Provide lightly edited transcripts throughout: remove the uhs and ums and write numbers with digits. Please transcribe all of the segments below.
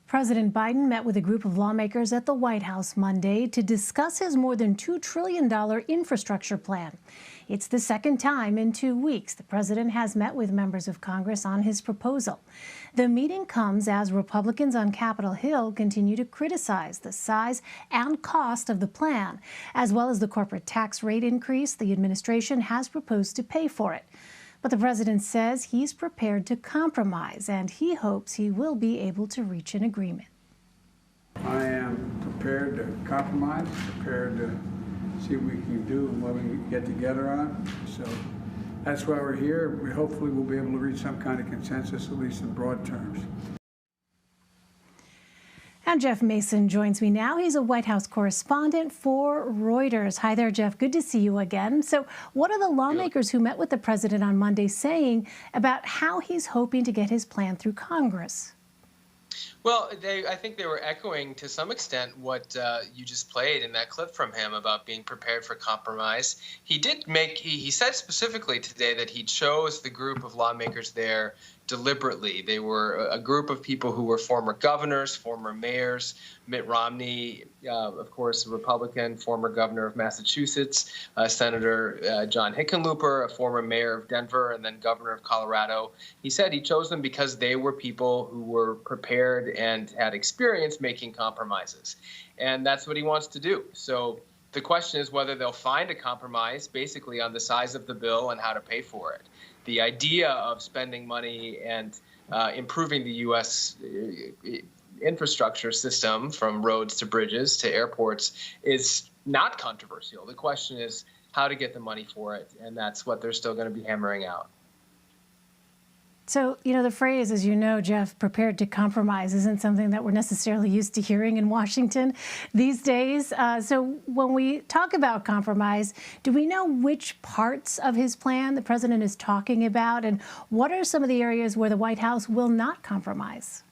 President Biden met with a group of lawmakers at the White House Monday to discuss his more than $2 trillion infrastructure plan. It's the second time in 2 weeks the president has met with members of Congress on his proposal. The meeting comes as Republicans on Capitol Hill continue to criticize the size and cost of the plan, as well as the corporate tax rate increase the administration has proposed to pay for it. But the president says he's prepared to compromise, and he hopes he will be able to reach an agreement. I am prepared to compromise, prepared to see what we can do and what we can get together on. So that's why we're here. We hopefully will be able to reach some kind of consensus, at least in broad terms. And Jeff Mason joins me now. He's a White House correspondent for Reuters. Hi there, Jeff. Good to see you again. So what are the lawmakers who met with the president on Monday saying about how he's hoping to get his plan through Congress? Well, I think they were echoing to some extent what you just played in that clip from him about being prepared for compromise. He said specifically today that he chose the group of lawmakers there deliberately. They were a group of people who were former governors, former mayors. Mitt Romney, of course, a Republican, former governor of Massachusetts, Senator John Hickenlooper, a former mayor of Denver, and then governor of Colorado. He said he chose them because they were people who were prepared and had experience making compromises. And that's what he wants to do. So the question is whether they'll find a compromise basically on the size of the bill and how to pay for it. The idea of spending money and improving the U.S. infrastructure system from roads to bridges to airports is not controversial. The question is how to get the money for it, and that's what they're still going to be hammering out. So, the phrase, as you know, Jeff, prepared to compromise isn't something that we're necessarily used to hearing in Washington these days. So when we talk about compromise, do we know which parts of his plan the president is talking about? And what are some of the areas where the White House will not compromise?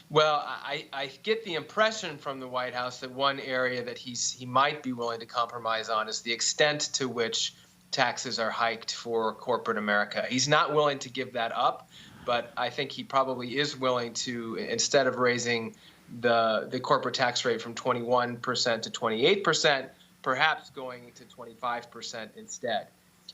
Well, I get the impression from the White House that one area that he might be willing to compromise on is the extent to which taxes are hiked for corporate America. He's not willing to give that up, but I think he probably is willing to, instead of raising the corporate tax rate from 21% to 28%, perhaps going to 25% instead.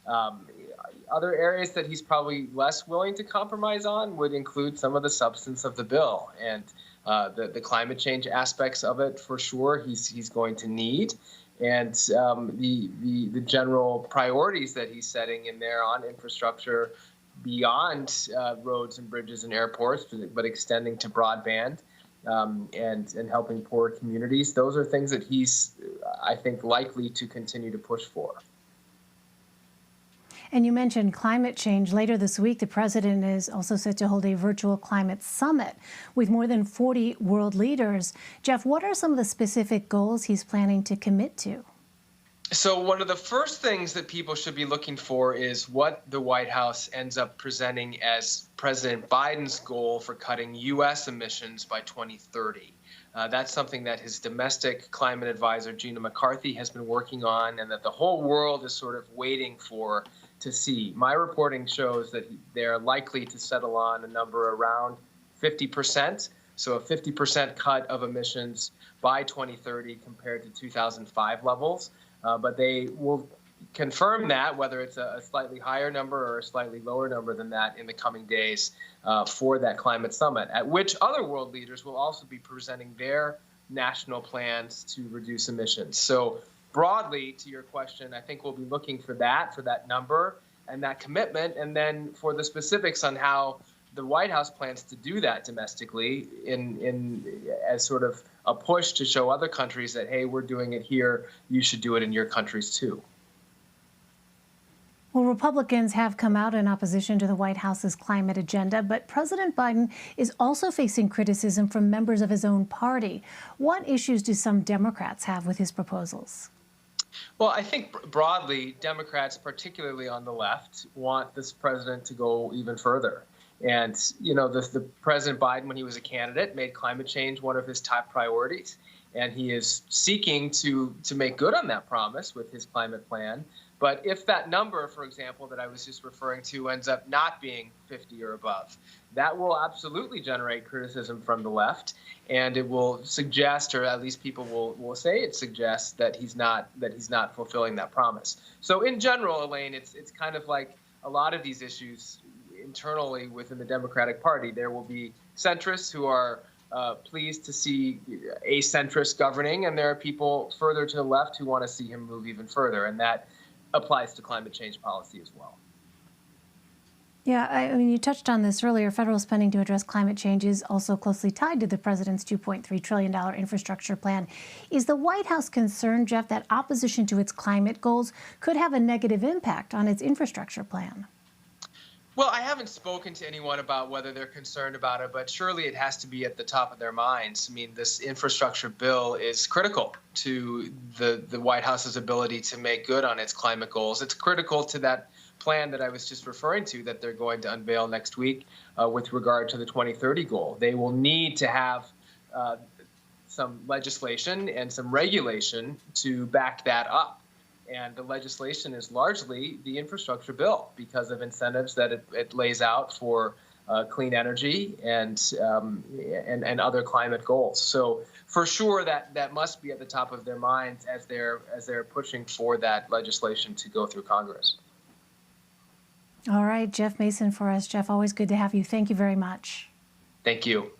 Other areas that he's probably less willing to compromise on would include some of the substance of the bill and the climate change aspects of it. For sure, he's going to need. And the general priorities that he's setting in there on infrastructure beyond roads and bridges and airports, but extending to broadband and helping poor communities. Those are things that he's, I think, likely to continue to push for. And you mentioned climate change. Later this week, the president is also set to hold a virtual climate summit with more than 40 world leaders. Jeff, what are some of the specific goals he's planning to commit to? So one of the first things that people should be looking for is what the White House ends up presenting as President Biden's goal for cutting U.S. emissions by 2030. That's something that his domestic climate advisor, Gina McCarthy, has been working on and that the whole world is sort of waiting for to see. My reporting shows that they're likely to settle on a number around 50%, so a 50% cut of emissions by 2030 compared to 2005 levels. But they will confirm that, whether it's a slightly higher number or a slightly lower number than that in the coming days for that climate summit, at which other world leaders will also be presenting their national plans to reduce emissions. So broadly, to your question, I think we'll be looking for that number and that commitment, and then for the specifics on how the White House plans to do that domestically as sort of a push to show other countries that, hey, we're doing it here, you should do it in your countries too. Well, Republicans have come out in opposition to the White House's climate agenda, but President Biden is also facing criticism from members of his own party. What issues do some Democrats have with his proposals? Well, I think broadly, Democrats, particularly on the left, want this president to go even further. And, the President Biden, when he was a candidate, made climate change one of his top priorities. And he is seeking to make good on that promise with his climate plan. But if that number, for example, that I was just referring to ends up not being 50 or above, that will absolutely generate criticism from the left, and it will suggest, or at least people will say it suggests, that he's not fulfilling that promise. So in general, Elaine, it's kind of like a lot of these issues internally within the Democratic Party. There will be centrists who are pleased to see a centrist governing, and there are people further to the left who want to see him move even further, and that applies to climate change policy as well. Yeah, I mean, you touched on this earlier. Federal spending to address climate change is also closely tied to the president's $2.3 trillion infrastructure plan. Is the White House concerned, Jeff, that opposition to its climate goals could have a negative impact on its infrastructure plan? Well, I haven't spoken to anyone about whether they're concerned about it, but surely it has to be at the top of their minds. I mean, this infrastructure bill is critical to the White House's ability to make good on its climate goals. It's critical to that plan that I was just referring to that they're going to unveil next week with regard to the 2030 goal. They will need to have some legislation and some regulation to back that up. And the legislation is largely the infrastructure bill because of incentives that it lays out for clean energy and other climate goals. So for sure that must be at the top of their minds as they're pushing for that legislation to go through Congress. All right, Jeff Mason for us. Jeff, always good to have you. Thank you very much. Thank you.